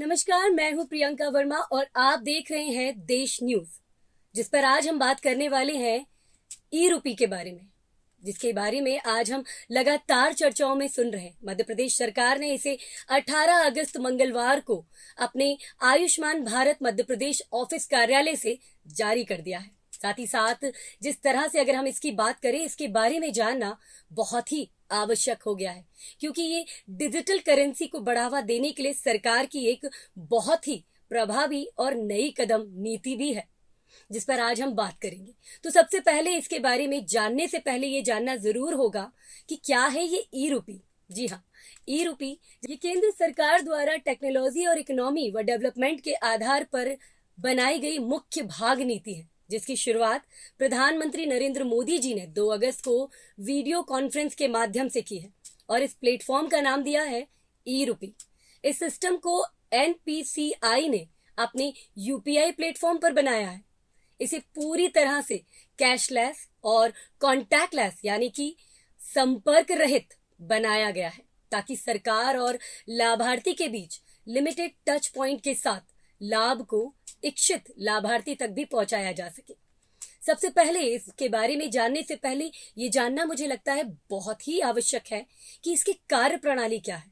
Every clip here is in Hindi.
नमस्कार, मैं हूं प्रियंका वर्मा और आप देख रहे हैं देश न्यूज, जिस पर आज हम बात करने वाले हैं ई रूपी के बारे में, जिसके बारे में आज हम लगातार चर्चाओं में सुन रहे हैं। मध्य प्रदेश सरकार ने इसे 18 अगस्त मंगलवार को अपने आयुष्मान भारत मध्य प्रदेश ऑफिस कार्यालय से जारी कर दिया है। साथ ही साथ जिस तरह से अगर हम इसकी बात करें, इसके बारे में जानना बहुत ही आवश्यक हो गया है, क्योंकि ये डिजिटल करेंसी को बढ़ावा देने के लिए सरकार की एक बहुत ही प्रभावी और नई कदम नीति भी है, जिस पर आज हम बात करेंगे। तो सबसे पहले इसके बारे में जानने से पहले ये जानना जरूर होगा कि क्या है ये ई रूपी। जी हाँ, ई रूपी ये केंद्र सरकार द्वारा टेक्नोलॉजी और इकोनॉमी व डेवलपमेंट के आधार पर बनाई गई मुख्य भाग नीति है, जिसकी शुरुआत प्रधानमंत्री नरेंद्र मोदी जी ने 2 अगस्त को वीडियो कॉन्फ्रेंस के माध्यम से की है और इस प्लेटफॉर्म का नाम दिया है ई रूपी। इस सिस्टम को एनपीसीआई ने अपने यूपीआई प्लेटफॉर्म पर बनाया है। इसे पूरी तरह से कैशलेस और कॉन्टैक्टलेस यानी कि संपर्क रहित बनाया गया है, ताकि सरकार और लाभार्थी के बीच लिमिटेड टच पॉइंट के साथ लाभ को इच्छित लाभार्थी तक भी पहुंचाया जा सके। सबसे पहले इसके बारे में जानने से पहले ये जानना मुझे लगता है बहुत ही आवश्यक है कि इसकी कार्य प्रणाली क्या है,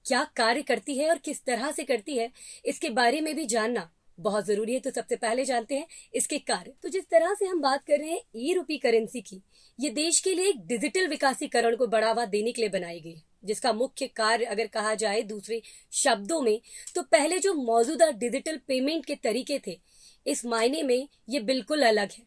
क्या कार्य करती है और किस तरह से करती है, इसके बारे में भी जानना बहुत जरूरी है। तो सबसे पहले जानते हैं इसके कार्य। तो जिस तरह से हम बात कर रहे हैं ई रूपी करेंसी की, ये देश के लिए एक डिजिटल विकासीकरण को बढ़ावा देने के लिए बनाई गई है, जिसका मुख्य कार्य अगर कहा जाए दूसरे शब्दों में, तो पहले जो मौजूदा डिजिटल पेमेंट के तरीके थे, इस मायने में ये बिल्कुल अलग है,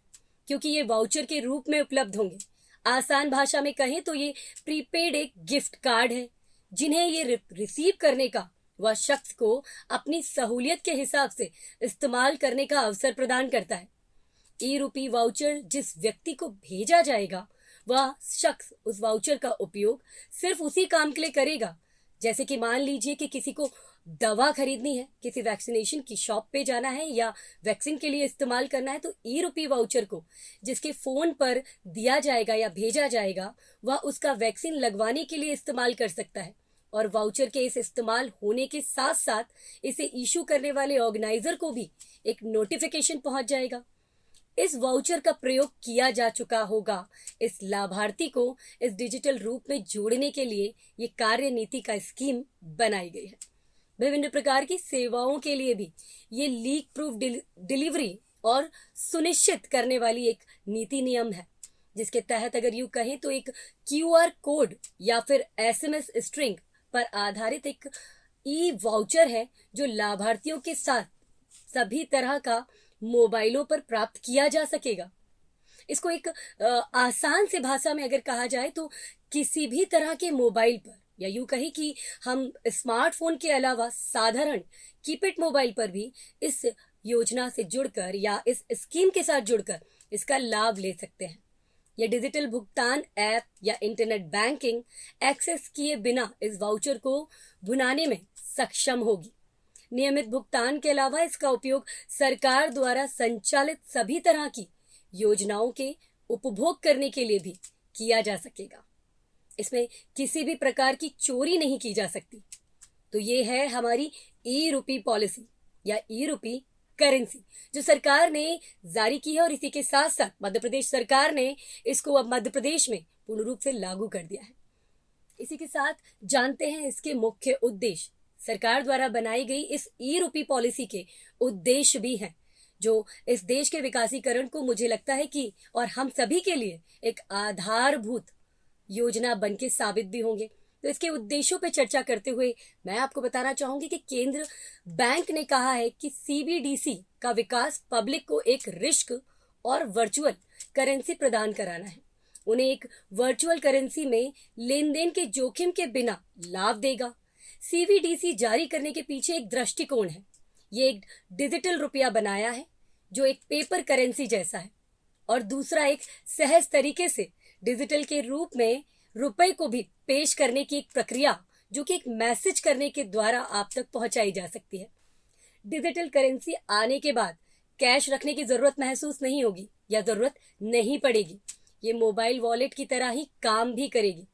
क्योंकि ये वाउचर के रूप में उपलब्ध होंगे। आसान भाषा में कहें तो ये प्रीपेड एक गिफ्ट कार्ड है, जिन्हें ये रिसीव करने का वह शख्स को अपनी सहूलियत के हिसाब से इस्तेमाल करने का अवसर प्रदान करता है। ई रूपी वाउचर जिस व्यक्ति को भेजा जाएगा, वह शख्स उस वाउचर का उपयोग सिर्फ उसी काम के लिए करेगा, जैसे कि मान लीजिए कि किसी को दवा खरीदनी है, किसी वैक्सीनेशन की शॉप पे जाना है या वैक्सीन के लिए इस्तेमाल करना है, तो ई रूपी वाउचर को जिसके फोन पर दिया जाएगा या भेजा जाएगा, वह उसका वैक्सीन लगवाने के लिए इस्तेमाल कर सकता है। और वाउचर के इस इस्तेमाल होने के साथ साथ इसे इशू करने वाले ऑर्गेनाइजर को भी एक नोटिफिकेशन पहुंच जाएगा। इस वाउचर का प्रयोग किया जा चुका होगा। इस लाभार्थी को इस डिजिटल रूप में जोड़ने के लिए ये कार्य नीति का स्कीम बनाई गई है। विभिन्न प्रकार की सेवाओं के लिए भी ये लीक प्रूफ डिलीवरी और सुनिश्चित करने वाली एक नीति नियम है, जिसके तहत अगर यूं कहें तो एक क्यूआर कोड या फिर एसएमएस स्ट्रिंग पर आधारित एक ई वाउचर है, जो लाभार्थियों के साथ सभी तरह का मोबाइलों पर प्राप्त किया जा सकेगा। इसको एक आसान से भाषा में अगर कहा जाए तो किसी भी तरह के मोबाइल पर, या यूं कहें कि हम स्मार्टफोन के अलावा साधारण कीपैड मोबाइल पर भी इस योजना से जुड़कर या इस स्कीम के साथ जुड़कर इसका लाभ ले सकते हैं। यह डिजिटल भुगतान ऐप या इंटरनेट बैंकिंग एक्सेस किए बिना इस वाउचर को भुनाने में सक्षम होगी। नियमित भुगतान के अलावा इसका उपयोग सरकार द्वारा संचालित सभी तरह की योजनाओं के उपभोग करने के लिए भी किया जा सकेगा। इसमें किसी भी प्रकार की चोरी नहीं की जा सकती। तो ये है हमारी ई रूपी पॉलिसी या ई रूपी करेंसी, जो सरकार ने जारी की है, और इसी के साथ साथ मध्य प्रदेश सरकार ने इसको अब मध्य प्रदेश में पूर्ण रूप से लागू कर दिया है। इसी के साथ जानते हैं इसके मुख्य उद्देश्य। सरकार द्वारा बनाई गई इस ई रूपी पॉलिसी के उद्देश्य भी हैं, जो इस देश के विकासीकरण को मुझे लगता है कि और हम सभी के लिए एक आधारभूत योजना बनके साबित भी होंगे। तो इसके उद्देश्यों पर चर्चा करते हुए मैं आपको बताना चाहूंगी कि केंद्र बैंक ने कहा है कि सीबीडीसी का विकास पब्लिक को एक रिस्क और वर्चुअल करेंसी प्रदान कराना है। उन्हें एक वर्चुअल करेंसी में लेन देन के जोखिम के बिना लाभ देगा। सीबीडीसी जारी करने के पीछे एक दृष्टिकोण है। ये एक डिजिटल रुपया बनाया है, जो एक पेपर करेंसी जैसा है, और दूसरा एक सहज तरीके से डिजिटल के रूप में रुपए को भी पेश करने की एक प्रक्रिया, जो कि एक मैसेज करने के द्वारा आप तक पहुंचाई जा सकती है। डिजिटल करेंसी आने के बाद कैश रखने की जरूरत महसूस नहीं होगी या जरूरत नहीं पड़ेगी। ये मोबाइल वॉलेट की तरह ही काम भी करेगी।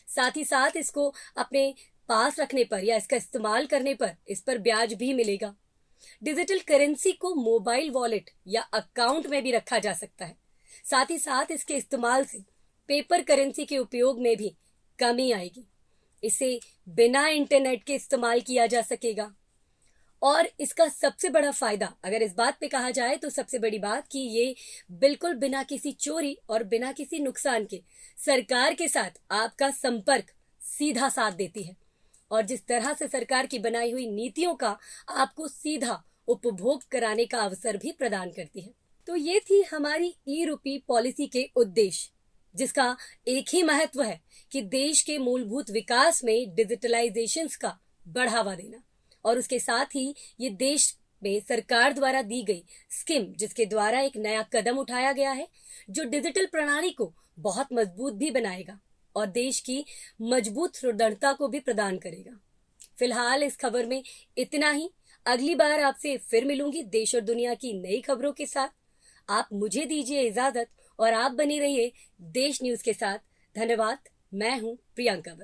साथ ही साथ इसको अपने पास रखने पर या इसका इस्तेमाल करने पर इस पर ब्याज भी मिलेगा। डिजिटल करेंसी को मोबाइल वॉलेट या अकाउंट में भी रखा जा सकता है। साथ ही साथ इसके इस्तेमाल से पेपर करेंसी के उपयोग में भी कमी आएगी। इसे बिना इंटरनेट के इस्तेमाल किया जा सकेगा। और इसका सबसे बड़ा फायदा अगर इस बात पे कहा जाए तो सबसे बड़ी बात कि ये बिल्कुल बिना किसी चोरी और बिना किसी नुकसान के सरकार के साथ आपका संपर्क सीधा साथ देती है और जिस तरह से सरकार की बनाई हुई नीतियों का आपको सीधा उपभोग कराने का अवसर भी प्रदान करती है। तो ये थी हमारी ई रूपी पॉलिसी के उद्देश्य, जिसका एक ही महत्व है कि देश के मूलभूत विकास में डिजिटलाइजेशन का बढ़ावा देना और उसके साथ ही ये देश में सरकार द्वारा दी गई स्कीम, जिसके द्वारा एक नया कदम उठाया गया है जो डिजिटल प्रणाली को बहुत मजबूत भी बनाएगा और देश की मजबूत सुदृढ़ता को भी प्रदान करेगा। फिलहाल इस खबर में इतना ही। अगली बार आपसे फिर मिलूंगी देश और दुनिया की नई खबरों के साथ। आप मुझे दीजिए इजाजत और आप बने रहिए देश न्यूज के साथ। धन्यवाद। मैं हूं प्रियंका।